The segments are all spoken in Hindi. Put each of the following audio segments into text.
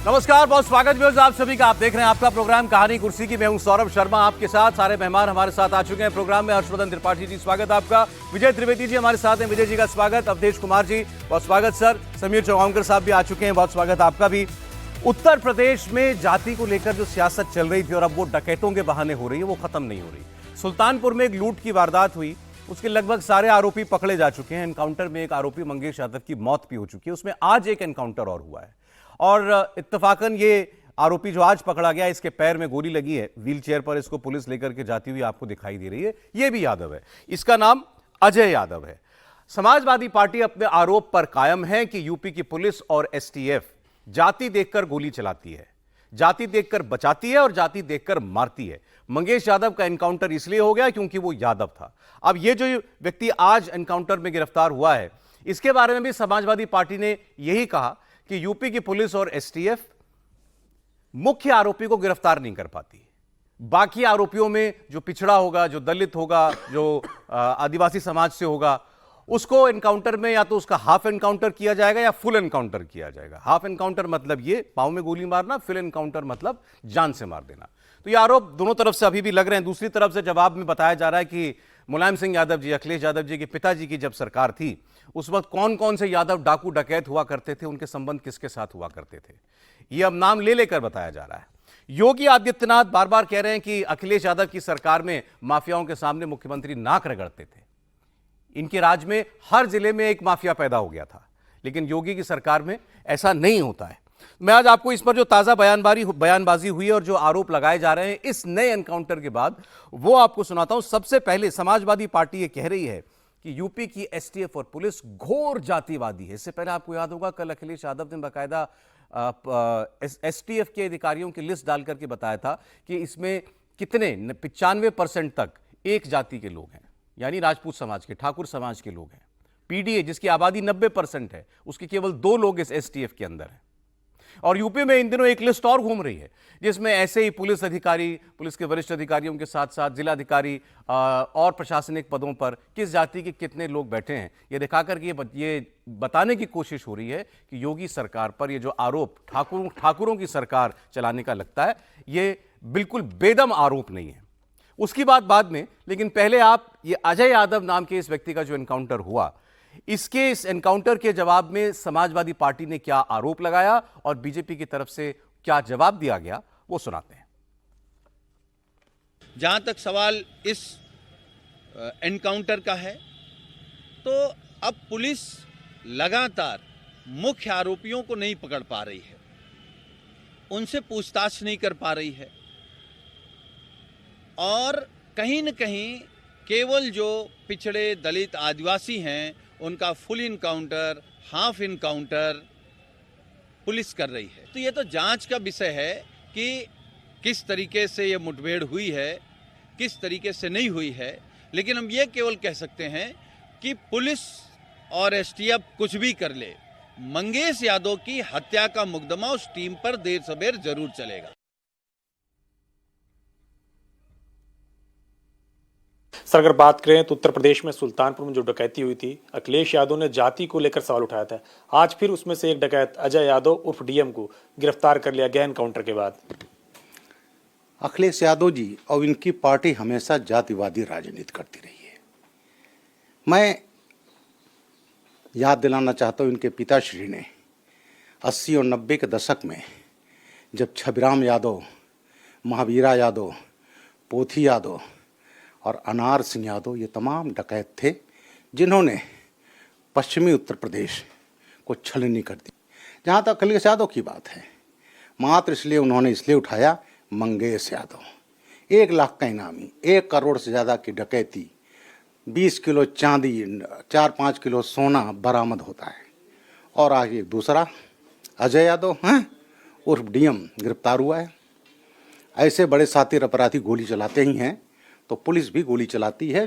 नमस्कार, बहुत स्वागत व्यूअर्स आप सभी का। आप देख रहे हैं आपका प्रोग्राम कहानी कुर्सी की। मैं हूं सौरभ शर्मा, आपके साथ। सारे मेहमान हमारे साथ आ चुके हैं प्रोग्राम में। हर्षवर्धन त्रिपाठी जी, स्वागत आपका। विजय त्रिवेदी जी हमारे साथ हैं, विजय जी का स्वागत। अवधेश कुमार जी, बहुत स्वागत सर। समीर चौहानकर साहब भी आ चुके हैं, बहुत स्वागत आपका भी। उत्तर प्रदेश में जाति को लेकर जो सियासत चल रही थी और अब वो डकैतों के बहाने हो रही है, वो खत्म नहीं हो रही। सुल्तानपुर में एक लूट की वारदात हुई, उसके लगभग सारे आरोपी पकड़े जा चुके हैं। एनकाउंटर में एक आरोपी मंगेश यादव की मौत भी हो चुकी है, उसमें आज एक एनकाउंटर और हुआ है। और इत्तेफाकन ये आरोपी जो आज पकड़ा गया, इसके पैर में गोली लगी है, व्हील चेयर पर इसको पुलिस लेकर के जाती हुई आपको दिखाई दे रही है। ये भी यादव है, इसका नाम अजय यादव है। समाजवादी पार्टी अपने आरोप पर कायम है कि यूपी की पुलिस और एसटीएफ जाति देखकर गोली चलाती है, जाति देखकर बचाती है और जाति देखकर मारती है। मंगेश यादव का एनकाउंटर इसलिए हो गया क्योंकि वो यादव था। अब ये जो व्यक्ति आज एनकाउंटर में गिरफ्तार हुआ है, इसके बारे में भी समाजवादी पार्टी ने यही कहा कि यूपी की पुलिस और एसटीएफ मुख्य आरोपी को गिरफ्तार नहीं कर पाती। बाकी आरोपियों में जो पिछड़ा होगा, जो दलित होगा, जो आदिवासी समाज से होगा, उसको एनकाउंटर में या तो उसका हाफ एनकाउंटर किया जाएगा या फुल एनकाउंटर किया जाएगा। हाफ एनकाउंटर मतलब ये पांव में गोली मारना, फुल एनकाउंटर मतलब जान से मार देना। तो ये आरोप दोनों तरफ से अभी भी लग रहे हैं। दूसरी तरफ से जवाब में बताया जा रहा है कि मुलायम सिंह यादव जी, अखिलेश यादव जी के पिताजी की जब सरकार थी, उस वक्त कौन कौन से यादव डाकू डकैत हुआ करते थे, उनके संबंध किसके साथ हुआ करते थे, ये अब नाम ले लेकर बताया जा रहा है। योगी आदित्यनाथ बार बार कह रहे हैं कि अखिलेश यादव की सरकार में माफियाओं के सामने मुख्यमंत्री नाक रगड़ते थे। इनके राज में हर जिले में एक माफिया पैदा हो गया था, लेकिन योगी की सरकार में ऐसा नहीं होता है। मैं आज आपको इस पर जो ताजा बयानबाजी हुई है और जो आरोप लगाए जा रहे हैं इस नए एनकाउंटर के बाद, वो आपको सुनाता हूं। सबसे पहले समाजवादी पार्टी ये कह रही है कि यूपी की एसटीएफ और पुलिस घोर जातिवादी है। इससे पहले आपको याद होगा, कल अखिलेश यादव ने बाकायदा एसटीएफ के अधिकारियों की लिस्ट डाल करके बताया था कि इसमें कितने 95% तक एक जाति के लोग हैं, यानी राजपूत समाज के, ठाकुर समाज के लोग हैं। पीडीए जिसकी आबादी 90% है, उसके केवल 2 लोग इस एसटीएफ के अंदर हैं। और यूपी में इन दिनों एक लिस्ट और घूम रही है, जिसमें ऐसे ही पुलिस अधिकारी, पुलिस के वरिष्ठ अधिकारियों के साथ साथ जिलाधिकारी और प्रशासनिक पदों पर किस जाति के कितने लोग बैठे हैं, ये दिखाकर के ये बताने की कोशिश हो रही है कि योगी सरकार पर ये जो आरोप ठाकुरों की सरकार चलाने का लगता है, ये बिल्कुल बेदम आरोप नहीं है। उसकी बात बाद में, लेकिन पहले आप ये अजय यादव नाम के इस व्यक्ति का जो एनकाउंटर हुआ, इस एनकाउंटर के जवाब में समाजवादी पार्टी ने क्या आरोप लगाया और बीजेपी की तरफ से क्या जवाब दिया गया, वो सुनाते हैं। जहां तक सवाल इस एनकाउंटर का है, तो अब पुलिस लगातार मुख्य आरोपियों को नहीं पकड़ पा रही है, उनसे पूछताछ नहीं कर पा रही है और कहीं न कहीं केवल जो पिछड़े दलित आदिवासी हैं उनका full encounter, half encounter police कर रही है। तो ये तो जांच का विषय है कि किस तरीके से ये मुठभेड़ हुई है, किस तरीके से नहीं हुई है। लेकिन हम ये केवल कह सकते हैं कि पुलिस और एसटीएफ कुछ भी कर ले, मंगेश यादव की हत्या का मुकदमा उस टीम पर देर सबेर जरूर चलेगा। सर, अगर बात करें तो उत्तर प्रदेश में सुल्तानपुर में जो डकैती हुई थी, अखिलेश यादव ने जाति को लेकर सवाल उठाया था। आज फिर उसमें से एक डकैत अजय यादव उर्फ डीएम को गिरफ्तार कर लिया गया एनकाउंटर के बाद। अखिलेश यादव जी और इनकी पार्टी हमेशा जातिवादी राजनीति करती रही है। मैं याद दिलाना चाहता हूँ, इनके पिताश्री ने 80 और 90 के दशक में जब छबीराम यादव, महावीरा यादव, पोथी यादव और अनार सिंह यादव, ये तमाम डकैत थे जिन्होंने पश्चिमी उत्तर प्रदेश को छलनी कर दी। जहाँ तक अखिलेश यादव की बात है, मात्र इसलिए उन्होंने उठाया मंगेश यादव, 1 लाख का इनामी, 1 करोड़ से ज़्यादा की डकैती, 20 किलो चांदी, 4-5 किलो सोना बरामद होता है। और आगे दूसरा अजय यादव हैं उर्फ डीएम गिरफ्तार हुआ है। ऐसे बड़े सातिर अपराधी गोली चलाते ही हैं तो पुलिस भी गोली चलाती है,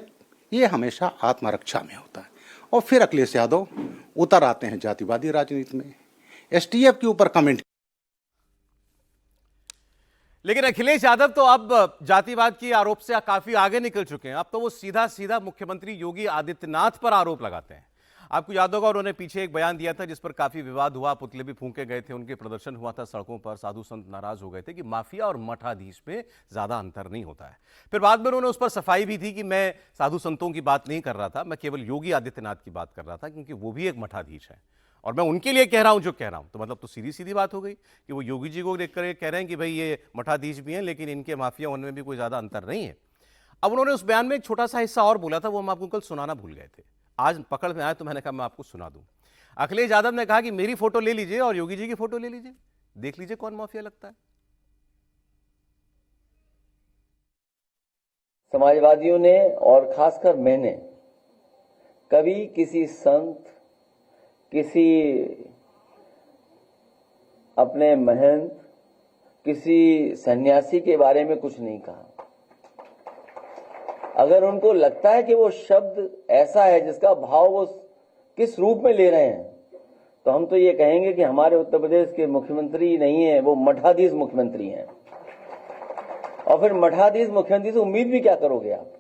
ये हमेशा आत्मरक्षा में होता है। और फिर अखिलेश यादव उतर आते हैं जातिवादी राजनीति में, एसटीएफ के ऊपर कमेंट। लेकिन अखिलेश यादव तो अब जातिवाद की आरोप से काफी आगे निकल चुके हैं। अब तो वो सीधा सीधा मुख्यमंत्री योगी आदित्यनाथ पर आरोप लगाते हैं। आपको याद होगा उन्होंने पीछे एक बयान दिया था जिस पर काफी विवाद हुआ, पुतले भी फूंके गए थे, उनके प्रदर्शन हुआ था सड़कों पर, साधु संत नाराज हो गए थे कि माफिया और मठाधीश में ज्यादा अंतर नहीं होता है। फिर बाद में उन्होंने उस पर सफाई भी थी कि मैं साधु संतों की बात नहीं कर रहा था, मैं केवल योगी आदित्यनाथ की बात कर रहा था क्योंकि वो भी एक मठाधीश है और मैं उनके लिए कह रहा हूं जो कह रहा हूं। तो मतलब तो सीधी सीधी बात हो गई कि वो योगी जी को देखकर कह रहे हैं कि भाई ये मठाधीश भी हैं लेकिन इनके माफिया उनमें भी कोई ज्यादा अंतर नहीं है। अब उन्होंने उस बयान में एक छोटा सा हिस्सा और बोला था, वो हम आपको कल सुनाना भूल गए थे, आज पकड़ में आया तो मैंने कहा मैं आपको सुना दूं। अखिलेश यादव ने कहा कि मेरी फोटो ले लीजिए और योगी जी की फोटो ले लीजिए, देख लीजिए कौन माफिया लगता है। समाजवादियों ने और खासकर मैंने कभी किसी संत, किसी अपने महंत, किसी सन्यासी के बारे में कुछ नहीं कहा। अगर उनको लगता है कि वो शब्द ऐसा है जिसका भाव वो किस रूप में ले रहे हैं, तो हम तो ये कहेंगे कि हमारे उत्तर प्रदेश के मुख्यमंत्री नहीं है, वो मठाधीश मुख्यमंत्री हैं। और फिर मठाधीश मुख्यमंत्री से उम्मीद भी क्या करोगे आप?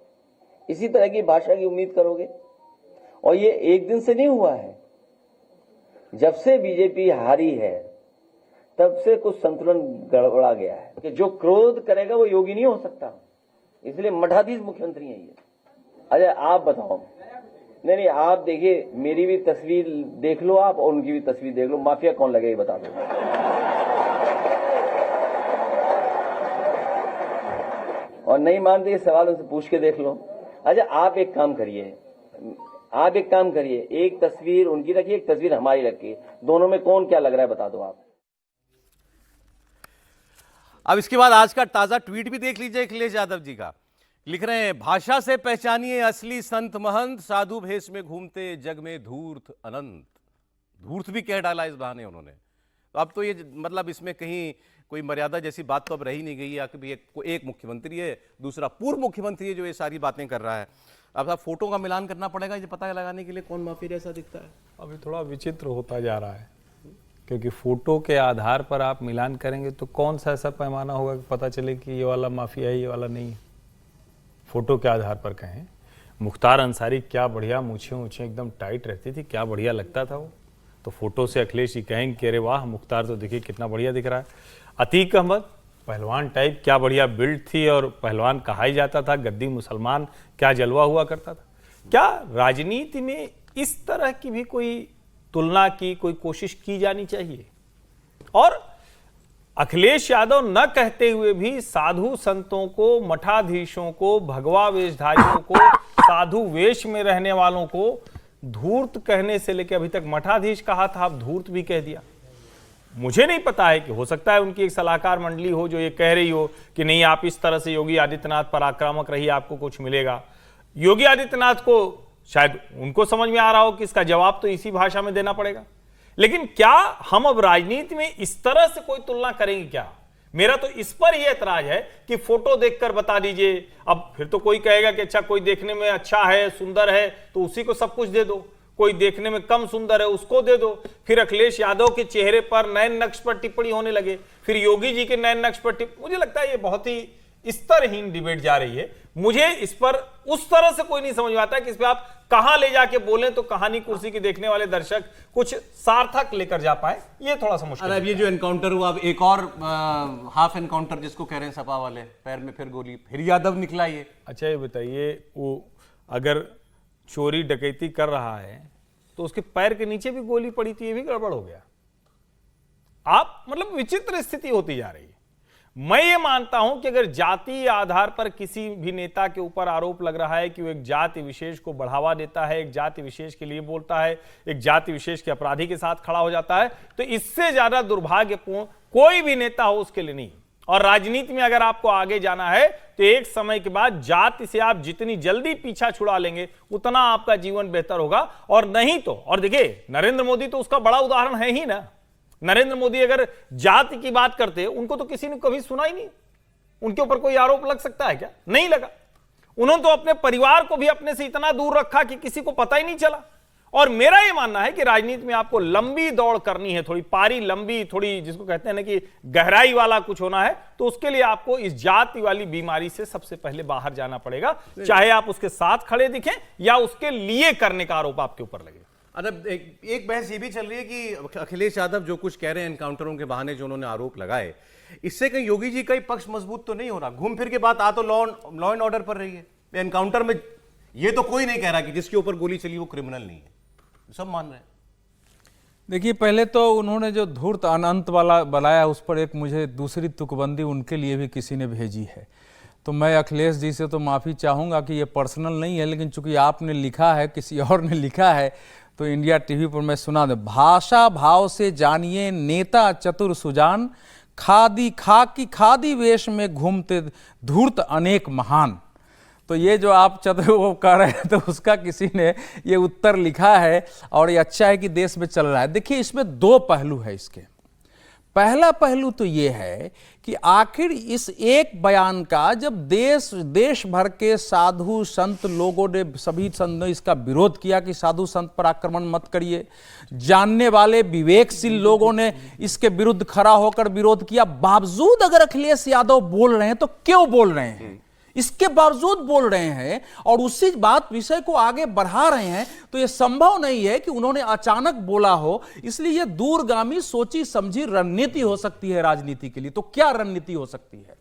इसी तरह की भाषा की उम्मीद करोगे? और ये एक दिन से नहीं हुआ है, जब से बीजेपी हारी है तब से कुछ संतुलन गड़बड़ा गया है कि जो क्रोध करेगा वो योगी नहीं हो सकता, इसलिए मठाधीश मुख्यमंत्री हैं ये। अच्छा आप बताओ, नहीं आप देखिए, मेरी भी तस्वीर देख लो आप और उनकी भी तस्वीर देख लो, माफिया कौन लगेगा बता दो। और नहीं मानते ये सवाल उनसे पूछ के देख लो। अच्छा आप एक काम करिए, एक तस्वीर उनकी रखिए, एक तस्वीर हमारी रखिए, दोनों में कौन क्या लग रहा है बता दो आप। अब इसके बाद आज का ताजा ट्वीट भी देख लीजिए अखिलेश यादव जी का। लिख रहे हैं, भाषा से पहचानिए असली संत महंत, साधु भेष में घूमते जग में धूर्त अनंत। धूर्त भी कह डाला इस बहाने उन्होंने। तो अब तो ये मतलब इसमें कहीं कोई मर्यादा जैसी बात तो अब रही नहीं गई है कि एक मुख्यमंत्री है, दूसरा पूर्व मुख्यमंत्री है जो ये सारी बातें कर रहा है। अब फोटो का मिलान करना पड़ेगा ये पता लगाने के लिए कौन माफिया जैसा दिखता है। अभी थोड़ा विचित्र होता जा रहा है क्योंकि फोटो के आधार पर आप मिलान करेंगे तो कौन सा ऐसा पैमाना होगा कि पता चले कि ये वाला माफिया है ये वाला नहीं है। फोटो के आधार पर कहें, मुख्तार अंसारी क्या बढ़िया मूछें ऊँचे एकदम टाइट रहती थी, क्या बढ़िया लगता था वो। तो फोटो से अखिलेश जी कहेंगे कि अरे वाह मुख्तार तो देखिए कितना बढ़िया दिख रहा है। अतीक अहमद पहलवान टाइप, क्या बढ़िया बिल्ड थी और पहलवान कहा ही जाता था, गद्दी मुसलमान, क्या जलवा हुआ करता था। क्या राजनीति में इस तरह की भी कोई तुलना की कोई कोशिश की जानी चाहिए? और अखिलेश यादव न कहते हुए भी साधु संतों को, मठाधीशों को, भगवा वेशधारियों को, साधु वेश में रहने वालों को धूर्त कहने से लेकर अभी तक मठाधीश कहा था, आप धूर्त भी कह दिया। मुझे नहीं पता है कि हो सकता है उनकी एक सलाहकार मंडली हो जो ये कह रही हो कि नहीं आप इस तरह से योगी आदित्यनाथ पर आक्रामक रहिए आपको कुछ मिलेगा। योगी आदित्यनाथ को शायद उनको समझ में आ रहा हो कि इसका जवाब तो इसी भाषा में देना पड़ेगा। लेकिन क्या हम अब राजनीति में इस तरह से कोई तुलना करेंगे क्या? मेरा तो इस पर ही एतराज है कि फोटो देखकर बता दीजिए। अब फिर तो कोई कहेगा कि अच्छा कोई देखने में अच्छा है, सुंदर है तो उसी को सब कुछ दे दो, कोई देखने में कम सुंदर है उसको दे दो। फिर अखिलेश यादव के चेहरे पर नयन नक्श पर टिप्पणी होने लगे, फिर योगी जी के नयन नक्श पर मुझे लगता है ये बहुत ही स्तरहीन डिबेट जा रही है। मुझे इस पर उस तरह से कोई नहीं समझ में आता है कि इस पर आप कहां ले जाके बोलें तो कहानी कुर्सी के देखने वाले दर्शक कुछ सार्थक लेकर जा पाए, ये थोड़ा सा मुश्किल। अब ये जो एनकाउंटर हुआ, अब एक और हाफ एनकाउंटर जिसको कह रहे हैं सपा वाले, पैर में फिर गोली, फिर यादव निकला ये। अच्छा ये बताइए, वो अगर चोरी डकैती कर रहा है तो उसके पैर के नीचे भी गोली पड़ी थी, ये भी गड़बड़ हो गया। आप मतलब विचित्र स्थिति होती जा रही है। मैं ये मानता हूं कि अगर जातीय आधार पर किसी भी नेता के ऊपर आरोप लग रहा है कि वो एक जाति विशेष को बढ़ावा देता है, एक जाति विशेष के लिए बोलता है, एक जाति विशेष के अपराधी के साथ खड़ा हो जाता है, तो इससे ज्यादा दुर्भाग्यपूर्ण कोई भी नेता हो उसके लिए नहीं। और राजनीति में अगर आपको आगे जाना है तो एक समय के बाद जाति से आप जितनी जल्दी पीछा छुड़ा लेंगे उतना आपका जीवन बेहतर होगा। और नहीं तो, और देखिए नरेंद्र मोदी तो उसका बड़ा उदाहरण है ही ना। नरेंद्र मोदी अगर जाति की बात करते, उनको तो किसी ने कभी सुना ही नहीं। उनके ऊपर कोई आरोप लग सकता है क्या? नहीं लगा। उन्होंने तो अपने परिवार को भी अपने से इतना दूर रखा कि किसी को पता ही नहीं चला। और मेरा यह मानना है कि राजनीति में आपको लंबी दौड़ करनी है, थोड़ी पारी लंबी, थोड़ी जिसको कहते हैं ना कि गहराई वाला कुछ होना है, तो उसके लिए आपको इस जाति वाली बीमारी से सबसे पहले बाहर जाना पड़ेगा, चाहे आप उसके साथ खड़े दिखें या उसके लिए करने का आरोप आपके ऊपर लगे। अच्छा, एक बहस ये भी चल रही है कि अखिलेश यादव जो कुछ कह रहे हैं एनकाउंटरों के बहाने जो उन्होंने आरोप लगाए, इससे कहीं योगी जी का ही पक्ष मजबूत तो नहीं हो रहा? घूम फिर के बात आ तो लॉ एंड ऑर्डर पर रही है। एनकाउंटर में ये तो कोई नहीं कह रहा कि जिसके ऊपर गोली चली वो क्रिमिनल नहीं है, सब मान रहे हैं। देखिए, पहले तो उन्होंने जो धूर्त अनंत वाला बनाया, उस पर एक मुझे दूसरी तुकबंदी उनके लिए भी किसी ने भेजी है। तो मैं अखिलेश जी से तो माफ़ी चाहूँगा कि ये पर्सनल नहीं है, लेकिन चूंकि आपने लिखा है, किसी और ने लिखा है, तो इंडिया टीवी पर मैं सुना दूं। भाषा भाव से जानिए नेता चतुर सुजान, खादी वेश में घूमते धूर्त अनेक महान। तो ये जो आप चतुर वो कह रहे हैं, तो उसका किसी ने ये उत्तर लिखा है, और ये अच्छा है कि देश में चल रहा है। देखिए, इसमें दो पहलू है इसके। पहला पहलू तो ये है कि आखिर इस एक बयान का जब देश भर के साधु संत लोगों ने, सभी संत ने इसका विरोध किया कि साधु संत पर आक्रमण मत करिए, जानने वाले विवेकशील लोगों ने इसके विरुद्ध खड़ा होकर विरोध किया, बावजूद अगर अखिलेश यादव बोल रहे हैं तो क्यों बोल रहे हैं? इसके बावजूद बोल रहे हैं और उसी बात विषय को आगे बढ़ा रहे हैं, तो यह संभव नहीं है कि उन्होंने अचानक बोला हो। इसलिए यह दूरगामी सोची समझी रणनीति हो सकती है राजनीति के लिए। तो क्या रणनीति हो सकती है?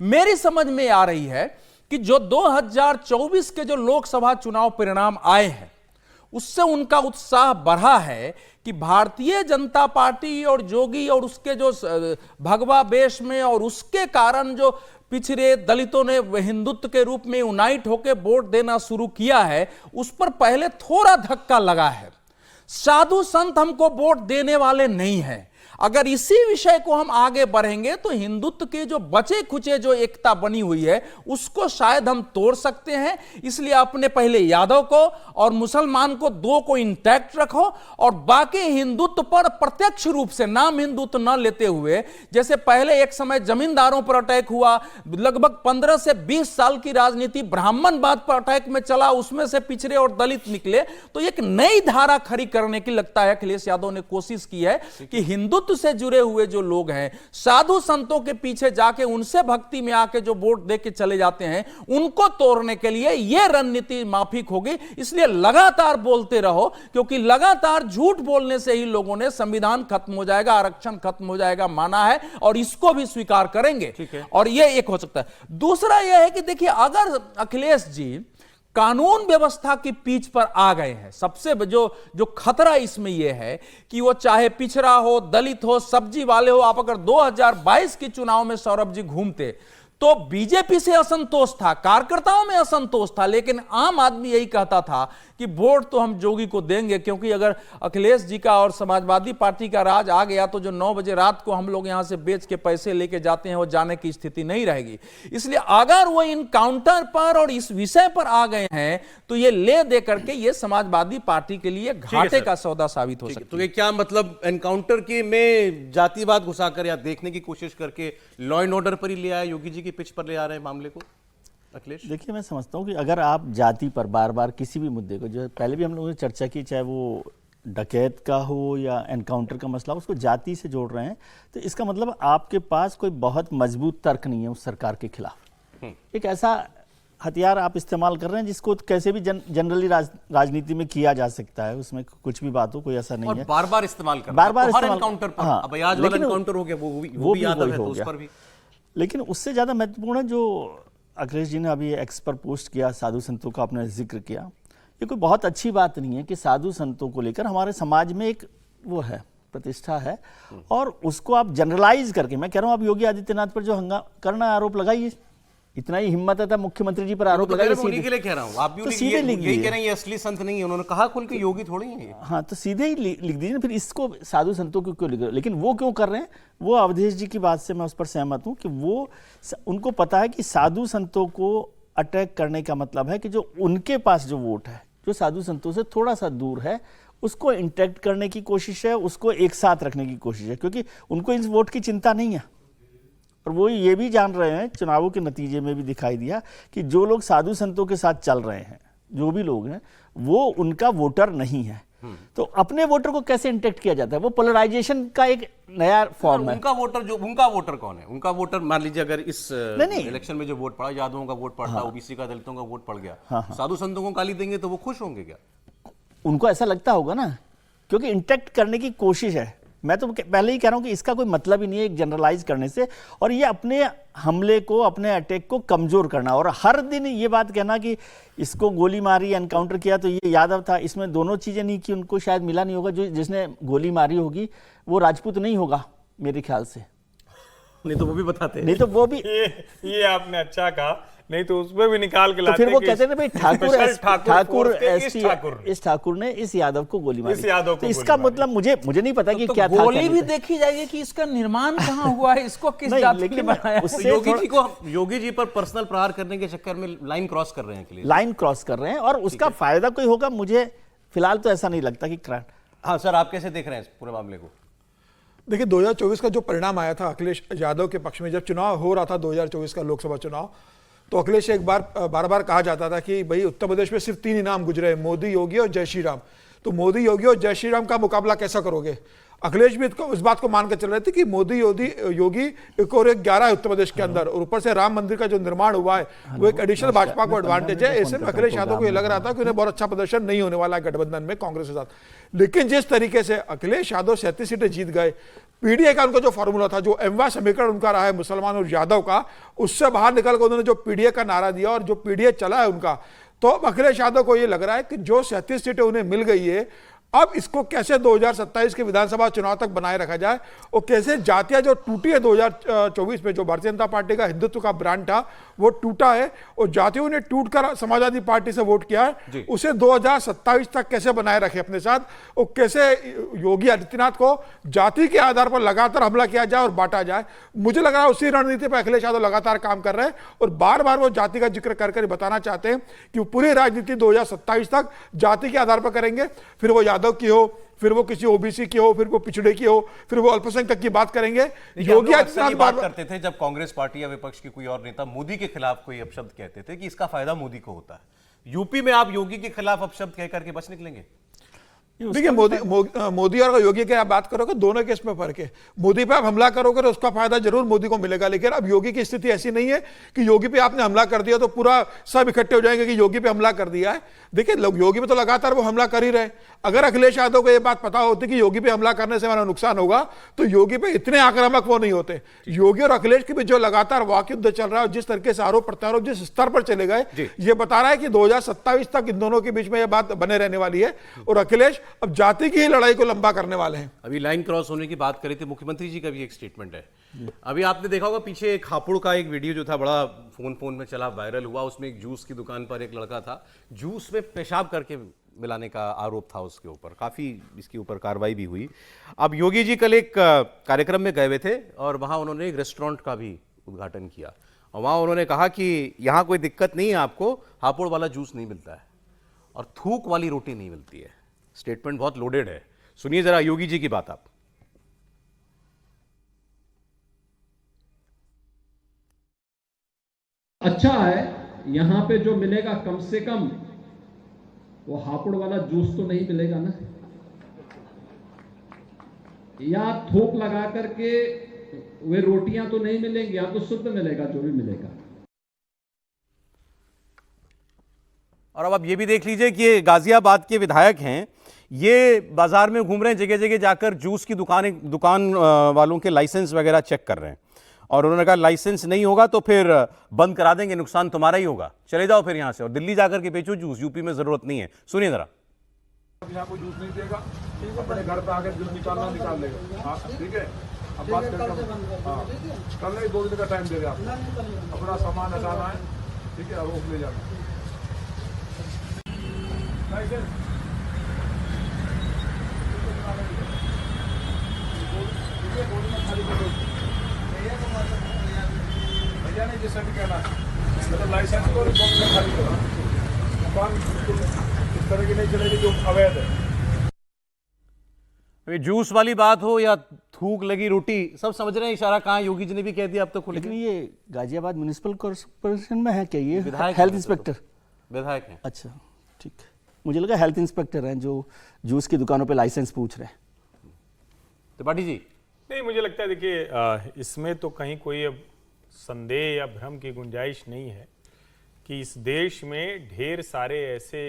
मेरी समझ में आ रही है कि जो 2024 के जो लोकसभा चुनाव परिणाम आए हैं, उससे उनका उत्साह बढ़ा है कि भारतीय जनता पार्टी और जोगी और उसके जो भगवा बेश में, और उसके कारण जो पिछड़े दलितों ने हिंदुत्व के रूप में यूनाइट होकर वोट देना शुरू किया है, उस पर पहले थोड़ा धक्का लगा है। साधु संत हमको वोट देने वाले नहीं हैं। अगर इसी विषय को हम आगे बढ़ेंगे तो हिंदुत्व के जो बचे खुचे जो एकता बनी हुई है उसको शायद हम तोड़ सकते हैं। इसलिए अपने पहले यादव को और मुसलमान को दो को इंटैक्ट रखो, और बाकी हिंदुत्व पर प्रत्यक्ष रूप से नाम हिंदुत्व न लेते हुए, जैसे पहले एक समय जमींदारों पर अटैक हुआ, लगभग 15 से 20 साल की राजनीति ब्राह्मणवाद पर अटैक में चला, उसमें से पिछड़े और दलित निकले। तो एक नई धारा खड़ी करने की लगता है अखिलेश यादव ने कोशिश की है कि हिंदुत्व से जुड़े हुए जो लोग हैं, साधु संतों के पीछे जाके उनसे भक्ति में आके जो वोट दे के चले जाते हैं, उनको तोड़ने के लिए यह रणनीति माफिक होगी। इसलिए लगातार बोलते रहो, क्योंकि लगातार झूठ बोलने से ही लोगों ने संविधान खत्म हो जाएगा, आरक्षण खत्म हो जाएगा माना है, और इसको भी स्वीकार करेंगे। और यह एक हो सकता है। दूसरा यह है कि देखिए, अगर अखिलेश जी कानून व्यवस्था की पीछ पर आ गए हैं, सबसे जो खतरा इसमें यह है कि वो चाहे पिछड़ा हो, दलित हो, सब्जी वाले हो, आप अगर 2022 के चुनाव में सौरभ जी घूमते तो बीजेपी से असंतोष था, कार्यकर्ताओं में असंतोष था, लेकिन आम आदमी यही कहता था कि वोट तो हम जोगी को देंगे, क्योंकि अगर अखिलेश जी का और समाजवादी पार्टी का राज आ गया तो जो 9 बजे रात को हम लोग यहां से बेच के पैसे लेके जाते हैं वो जाने की स्थिति नहीं रहेगी। इसलिए अगर वो इनकाउंटर पर और इस विषय पर आ गए हैं तो ये ले दे करके ये समाजवादी पार्टी के लिए घाटे का सौदा साबित हो सकता है। तो ये क्या मतलब एनकाउंटर के में जातिवाद घुसाकर या देखने की कोशिश करके लॉ एंड ऑर्डर पर ही ले आया, योगी जी की पिच पर ले आ रहे हैं मामले को अखिलेश? देखिए, मैं समझता हूँ कि अगर आप जाति पर बार बार किसी भी मुद्दे को, जो पहले भी हम लोगों ने चर्चा की, चाहे वो डकैत का हो या एनकाउंटर का मसला हो, उसको जाति से जोड़ रहे हैं, तो इसका मतलब आपके पास कोई बहुत मजबूत तर्क नहीं है उस सरकार के खिलाफ। एक ऐसा हथियार आप इस्तेमाल कर रहे हैं जिसको कैसे भी जनरली राजनीति में किया जा सकता है, उसमें कुछ भी बात हो, कोई ऐसा नहीं है। बार बार इस्तेमाल कर बार बार एनकाउंटर पर। अब आज वाला एनकाउंटर हो गया, वो भी याद है तो उस पर भी। लेकिन उससे ज्यादा महत्वपूर्ण जो अखिलेश जी ने अभी एक्स पर पोस्ट किया, साधु संतों का आपने जिक्र किया, ये कोई बहुत अच्छी बात नहीं है कि साधु संतों को लेकर हमारे समाज में एक वो है, प्रतिष्ठा है, और उसको आप जनरलाइज करके, मैं कह रहा हूं आप योगी आदित्यनाथ पर जो करना आरोप लगाइए, इतना ही हिम्मत है तो मुख्यमंत्री जी पर आरोप लगाइए। उन्हीं के लिए कह रहा हूं, आप भी तो सीधे लिख यही कह रहे हैं ये असली संत नहीं है, उन्होंने कहा खुल के योगी थोड़ी है। हाँ, तो सीधे ही लिख दीजिए। फिर इसको साधु संतों को क्यों लिख रहे हो? लेकिन वो क्यों कर रहे हैं? वो अवधेश जी की बात से मैं उस पर सहमत हूं कि वो उनको पता है कि साधु संतों को अटैक करने का मतलब है कि जो उनके पास जो वोट है, जो साधु संतों से थोड़ा सा दूर है, उसको इंटैक्ट करने की कोशिश है, उसको एक साथ रखने की कोशिश है, क्योंकि उनको इस वोट की चिंता नहीं है। और वो ये भी जान रहे हैं, चुनावों के नतीजे में भी दिखाई दिया कि जो लोग साधु संतों के साथ चल रहे हैं, जो भी लोग हैं, वो उनका वोटर नहीं है। तो अपने वोटर को कैसे इंटैक्ट किया जाता है? वो पोलराइजेशन का एक नया फॉर्म है। उनका वोटर कौन है? उनका वोटर मान लीजिए अगर इस इलेक्शन में जो वोट पड़ा, यादवों का वोट पड़ता, ओबीसी का, दलितों का वोट पड़ गया, साधु संतों को गाली देंगे तो वो खुश होंगे क्या? उनको ऐसा लगता होगा ना, क्योंकि इंटेक्ट करने की कोशिश है। मैं तो पहले ही कह रहा हूं कि इसका कोई मतलब ही नहीं है एक जनरलाइज करने से, और ये अपने हमले को, अपने अटैक को कमजोर करना, और हर दिन ये बात कहना कि इसको गोली मारी, एनकाउंटर किया तो ये यादव था, इसमें दोनों चीजें नहीं की, उनको शायद मिला नहीं होगा। जो जिसने गोली मारी होगी वो राजपूत नहीं होगा मेरे ख्याल से, नहीं तो वो भी बताते हैं। नहीं तो वो भी ये आपने अच्छा कहा, नहीं तो उसमें भी निकाल के तो लाते फिर वो कि कहते थे भाई ठाकुर इस ठाकुर ने इस यादव को गोली मारी। इस यादव को तो इसका गोली मतलब मुझे नहीं पता कि तो क्या था, गोली क्या भी नहीं था। देखी जाएगी कि इसका निर्माण कहाँ हुआ है, इसको किस नहीं, जाति ने लेकिन बनाया। उससे योगी जी पर पर्सनल प्रहार करने के चक्कर में लाइन क्रॉस कर रहे हैं अखिलेश। लाइन क्रॉस कर रहे हैं, और उसका फायदा कोई होगा, मुझे फिलहाल तो ऐसा नहीं लगता कि हाँ सर, आप कैसे देख रहे हैं इस पूरे मामले को? देखिए 2024 का जो परिणाम आया था अखिलेश यादव के पक्ष में, जब चुनाव हो रहा था 2024 का लोकसभा चुनाव, तो अखिलेश से एक बार बार कहा जाता था कि भाई उत्तर प्रदेश में सिर्फ 3 ही नाम गुजरे, मोदी, योगी और जय श्री राम। तो मोदी, योगी और जय श्री राम का मुकाबला कैसा करोगे? अखिलेश भी इस बात को मान कर चल रहे थे कि मोदी, योगी एक और 11 है उत्तर प्रदेश के अंदर, और ऊपर से राम मंदिर का जो निर्माण हुआ है वो एक एडिशनल भाजपा को एडवांटेज है। ऐसे में अखिलेश यादव को ये लग रहा था कि उन्हें बहुत अच्छा प्रदर्शन नहीं होने वाला है गठबंधन में कांग्रेस के साथ। लेकिन जिस तरीके से अखिलेश यादव 37 सीटें जीत गए, पीडीए का उनका जो फॉर्मूला था, जो एमवा समीकरण उनका रहा है मुसलमान और यादव का, उससे बाहर निकलकर उन्होंने जो पीडीए का नारा दिया और जो पीडीए चला है उनका, तो अब अखिलेश यादव को ये लग रहा है कि जो 37 सीटें उन्हें मिल गई है, अब इसको कैसे 2027 के विधानसभा चुनाव तक बनाए रखा जाए, और कैसे जातियां जो टूटी है 2024 में, जो भारतीय जनता पार्टी का हिंदुत्व का ब्रांड था वो टूटा है, और जातियों ने टूटकर समाजवादी पार्टी से वोट किया है, उसे 2027 तक कैसे बनाए रखे अपने साथ, और कैसे योगी आदित्यनाथ को जाति के आधार पर लगातार हमला किया जाए और बांटा जाए। मुझे लग रहा है उसी रणनीति पर अखिलेश यादव लगातार काम कर रहे हैं, और बार बार वो जाति का जिक्र कर बताना चाहते हैं कि पूरी राजनीति 2027 तक जाति के आधार पर करेंगे। फिर वो यादव की हो, फिर वो किसी ओबीसी की हो, फिर वो पिछड़े की हो, फिर वो अल्पसंख्यक की बात करेंगे। योगी आदित्यनाथ बात करते थे जब कांग्रेस पार्टी या विपक्ष के कोई और नेता मोदी के खिलाफ कोई अपशब्द कहते थे कि इसका फायदा मोदी को होता है। यूपी में आप योगी के खिलाफ अपशब्द कह करके बच निकलेंगे? देखिए मोदी और योगी की आप बात करोगे, दोनों केस में फर्क है। मोदी पे आप हमला करोगे तो उसका फायदा जरूर मोदी को मिलेगा, लेकिन अब योगी की स्थिति ऐसी नहीं है कि योगी पे आपने हमला कर दिया तो पूरा सब इकट्ठे हो जाएंगे कि योगी पे हमला कर दिया है। देखिए योगी पे तो लगातार वो हमला कर ही रहे। अगर अखिलेश यादव को यह बात पता होती कि योगी पे हमला करने से हमारा नुकसान होगा, तो योगी पे इतने आक्रामक वो नहीं होते। योगी और अखिलेश के बीच जो लगातार वाक युद्ध चल रहा है, जिस तरीके से आरोप प्रत्यारोप जिस स्तर पर चले गए, ये बता रहा है कि 2027 तक इन दोनों के बीच में यह बात बने रहने वाली है, और अखिलेश अब जाति की लड़ाई को लंबा करने वाले हैं। अभी लाइन क्रॉस होने की बात करी थी, मुख्यमंत्री जी का भी एक स्टेटमेंट है। अभी आपने देखा होगा पीछे एक हापुड़ का एक वीडियो जो था बड़ा फोन में चला, वायरल हुआ। उसमें एक जूस की दुकान पर एक लड़का था, जूस में पेशाब करके मिलाने का आरोप था उसके ऊपर। काफी इसके ऊपर कार्रवाई भी हुई। अब योगी जी कल एक कार्यक्रम में गए हुए थे और वहां उन्होंने एक रेस्टोरेंट का भी उद्घाटन किया, और वहां उन्होंने कहा कि यहां कोई दिक्कत नहीं है, आपको हापुड़ वाला जूस नहीं मिलता है और थूक वाली रोटी नहीं मिलती है। स्टेटमेंट बहुत लोडेड है, सुनिए जरा योगी जी की बात। आप अच्छा है, यहां पे जो मिलेगा कम से कम वो हापुड़ वाला जूस तो नहीं मिलेगा ना, या थूक लगा करके वे रोटियां तो नहीं मिलेंगी, या तो शुद्ध मिलेगा जो भी मिलेगा। और अब आप ये भी देख लीजिए कि ये गाजियाबाद के विधायक हैं, ये बाजार में घूम रहे हैं, जगह जगह जाकर जूस की दुकान वालों के लाइसेंस वगैरह चेक कर रहे हैं, और उन्होंने कहा लाइसेंस नहीं होगा तो फिर बंद करा देंगे, नुकसान तुम्हारा ही होगा, चले जाओ फिर यहां से और दिल्ली जाकर के बेचो जूस, यूपी में जरूरत नहीं है। सुनिए जरा। यहाँ कोई जूस नहीं देगा, अपने घर पे आकर जूस निकालना निकाल लेगा। हाँ ठीक है, अब बात करके हाँ कल नहीं 2 दिन का टाइम दे रहे आपको, अपना सामान हटाना है, ठीक है, रोक ले जाना। भैया ने जैसा भी कहना मतलब लाइसेंस को खाली करो, दुकान इस तरह की नहीं चलेगी जो अवैध है। जूस वाली बात हो या थूक लगी रोटी, सब समझ रहे हैं इशारा कहाँ। योगी जी ने भी कह दिया अब तो खुल। लेकिन ये गाजियाबाद म्युनिसिपल कॉर्पोरेशन में है क्या? ये विधायक हेल्थ इंस्पेक्टर विधायक हैं। अच्छा ठीक है, मुझे लगा हेल्थ इंस्पेक्टर हैं जो जूस की दुकानों पे लाइसेंस पूछ रहे हैं। त्रिपाठी जी नहीं, मुझे लगता है देखिए इसमें तो कहीं कोई अब संदेह या भ्रम की गुंजाइश नहीं है कि इस देश में ढेर सारे ऐसे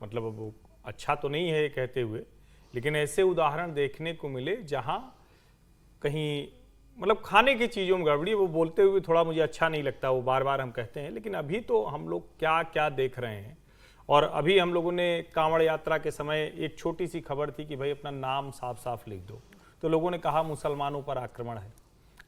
मतलब अच्छा तो नहीं है ये कहते हुए, लेकिन ऐसे उदाहरण देखने को मिले जहां कहीं मतलब खाने की चीज़ों में गड़बड़ी, वो बोलते हुए थोड़ा मुझे अच्छा नहीं लगता, वो बार बार हम कहते हैं, लेकिन अभी तो हम लोग क्या क्या देख रहे हैं। और अभी हम लोगों ने कांवड़ यात्रा के समय एक छोटी सी खबर थी कि भाई अपना नाम साफ साफ लिख दो, तो लोगों ने कहा मुसलमानों पर आक्रमण है।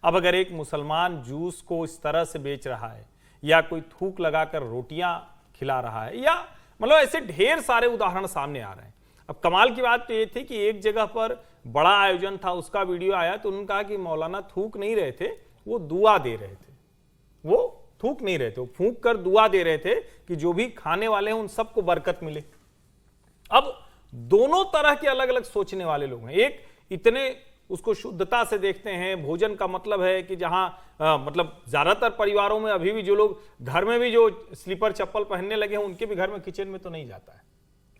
अब अगर एक मुसलमान जूस को इस तरह से बेच रहा है या कोई थूक लगाकर रोटियां खिला रहा है, या मतलब ऐसे ढेर सारे उदाहरण सामने आ रहे हैं। अब कमाल की बात तो ये थी कि एक जगह पर बड़ा आयोजन था, उसका वीडियो आया तो उन्होंने कहा कि मौलाना थूक नहीं रहे थे, वो दुआ दे रहे थे। वो थूक नहीं रहे थे, वो फूंक कर दुआ दे रहे थे कि जो भी खाने वाले हैं उन सबको बरकत मिले। अब दोनों तरह के अलग अलग सोचने वाले लोग हैं। एक इतने उसको शुद्धता से देखते हैं, भोजन का मतलब है कि जहां मतलब ज्यादातर परिवारों में अभी भी जो लोग घर में भी जो स्लीपर चप्पल पहनने लगे हैं उनके भी घर में किचन में तो नहीं जाता है।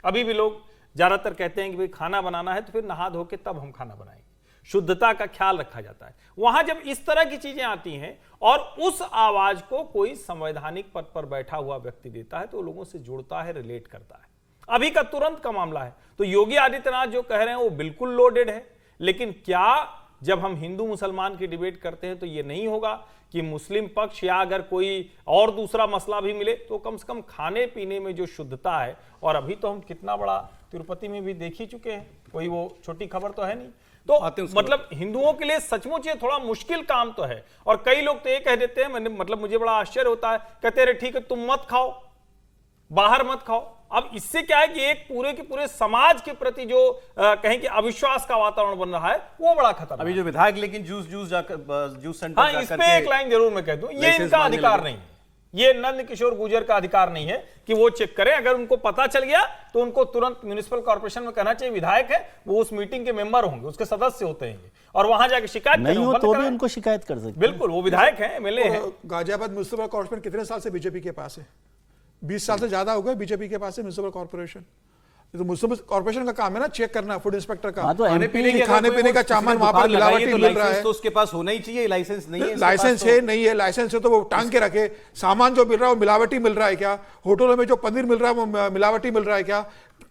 अभी भी लोग ज्यादातर कहते हैं कि भाई खाना बनाना है तो फिर नहा धो के तब हम खाना बनाएंगे, शुद्धता का ख्याल रखा जाता है। वहां जब इस तरह की चीजें आती हैं और उस आवाज को कोई संवैधानिक पद पर बैठा हुआ व्यक्ति देता है तो लोगों से जुड़ता है, रिलेट करता है। अभी का तुरंत का मामला है, तो योगी आदित्यनाथ जो कह रहे हैं वो बिल्कुल लोडेड है। लेकिन क्या जब हम हिंदू मुसलमान की डिबेट करते हैं तो ये नहीं होगा कि मुस्लिम पक्ष या अगर कोई और दूसरा मसला भी मिले तो कम से कम खाने पीने में जो शुद्धता है, और अभी तो हम कितना बड़ा तिरुपति में भी देख ही चुके हैं, कोई वो छोटी खबर तो है नहीं। तो मतलब हिंदुओं के लिए सचमुच ये थोड़ा मुश्किल काम तो है। और कई लोग तो ये कह देते हैं, मतलब मुझे बड़ा आश्चर्य होता है, कहते रहे ठीक है तुम मत खाओ, बाहर मत खाओ। अब इससे क्या है कि एक पूरे के पूरे समाज के प्रति जो कहें कि अविश्वास का वातावरण बन रहा है वो बड़ा खतरनाक। अभी जो विधायक लेकिन जूस सेंटर हाँ, इस पे एक लाइन जरूर मैं कह दूं, ये इनका अधिकार नहीं है, ये नंद किशोर गुर्जर का अधिकार नहीं है कि वो चेक करें। अगर उनको पता चल गया तो उनको तुरंत म्युनिसिपल कॉर्पोरेशन में कहना चाहिए, विधायक है वो उस मीटिंग के मेंबर होंगे, उसके सदस्य होते हैं, और वहां जाके शिकायत नहीं हो तो भी उनको शिकायत कर सकते। बिल्कुल, वो विधायक है, एमएलए है। गाजियाबाद म्युनिसिपल कॉर्पोरेशन कितने साल से बीजेपी के पास है? 20 साल से ज्यादा हो गए बीजेपी के पास है म्युनिसिपल कॉर्पोरेशन। तो म्युनिसिपल कॉर्पोरेशन का काम है ना चेक करना, फूड इंस्पेक्टर का। तो खाने पीने का सामान वहां पर मिलावटी मिल रहा है तो उसके पास होना ही चाहिए, लाइसेंस नहीं है, लाइसेंस है नहीं है, लाइसेंस है तो वो टांग के रखे। सामान जो मिल रहा है वो मिलावटी मिल रहा है क्या? होटलों में जो पनीर मिल रहा है वो मिलावटी मिल रहा है क्या?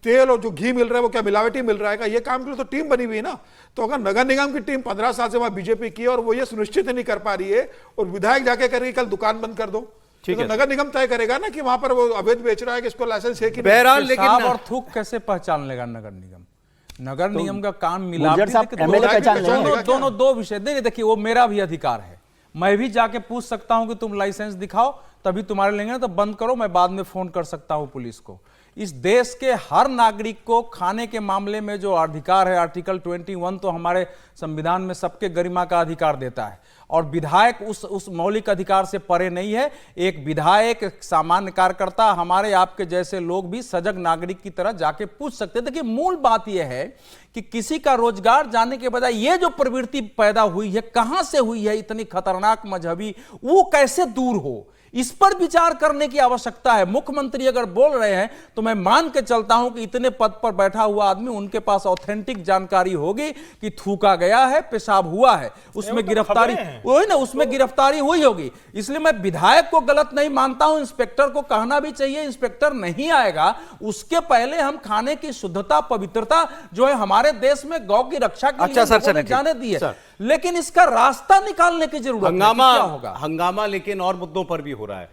तेल और जो घी मिल रहा है वो क्या मिलावटी मिल रहा है क्या? ये काम के लिए तो टीम बनी हुई है ना। तो अगर नगर निगम की टीम 15 साल से वहां बीजेपी की और वो ये सुनिश्चित नहीं कर पा रही है और विधायक जाके करेगी कल दुकान बंद कर दो, तो नगर निगम तय करेगा ना कि वहां पर वो अवैध बेच रहा है कि इसको लाइसेंस है कि बहरहाल। लेकिन और थूक कैसे पहचान लेगा नगर निगम? नगर निगम का काम मिलावटी दोनों दो विषय। नहीं देखिए, वो मेरा भी अधिकार है, मैं भी जाके पूछ सकता हूं कि तुम लाइसेंस दिखाओ तभी तुम्हारे लेंगे ना, तो बंद करो, मैं बाद में फोन कर सकता हूं पुलिस को। इस देश के हर नागरिक को खाने के मामले में जो अधिकार है, आर्टिकल 21 तो हमारे संविधान में सबके गरिमा का अधिकार देता है, और विधायक उस मौलिक अधिकार से परे नहीं है। एक विधायक, एक सामान्य कार्यकर्ता, हमारे आपके जैसे लोग भी सजग नागरिक की तरह जाके पूछ सकते हैं। देखिए, मूल बात यह है कि किसी का रोजगार जाने के बजाय ये जो प्रवृत्ति पैदा हुई है, कहां से हुई है इतनी खतरनाक मजहबी, वो कैसे दूर हो, इस पर विचार करने की आवश्यकता है। मुख्यमंत्री अगर बोल रहे हैं तो मैं मान के चलता हूं कि इतने पद पर बैठा हुआ आदमी, उनके पास ऑथेंटिक जानकारी होगी कि थूका गया है, पेशाब हुआ है, उसमें गिरफ्तारी वही ना, उसमें गिरफ्तारी हुई होगी। इसलिए मैं विधायक को गलत नहीं मानता हूं, इंस्पेक्टर को कहना भी चाहिए। इंस्पेक्टर नहीं आएगा उसके पहले हम खाने की शुद्धता, पवित्रता जो है हमारे देश में गौ की रक्षा के लिए जाने दी है, लेकिन इसका रास्ता निकालने की जरूरत है। हंगामा लेकिन और मुद्दों पर भी हो रहा है।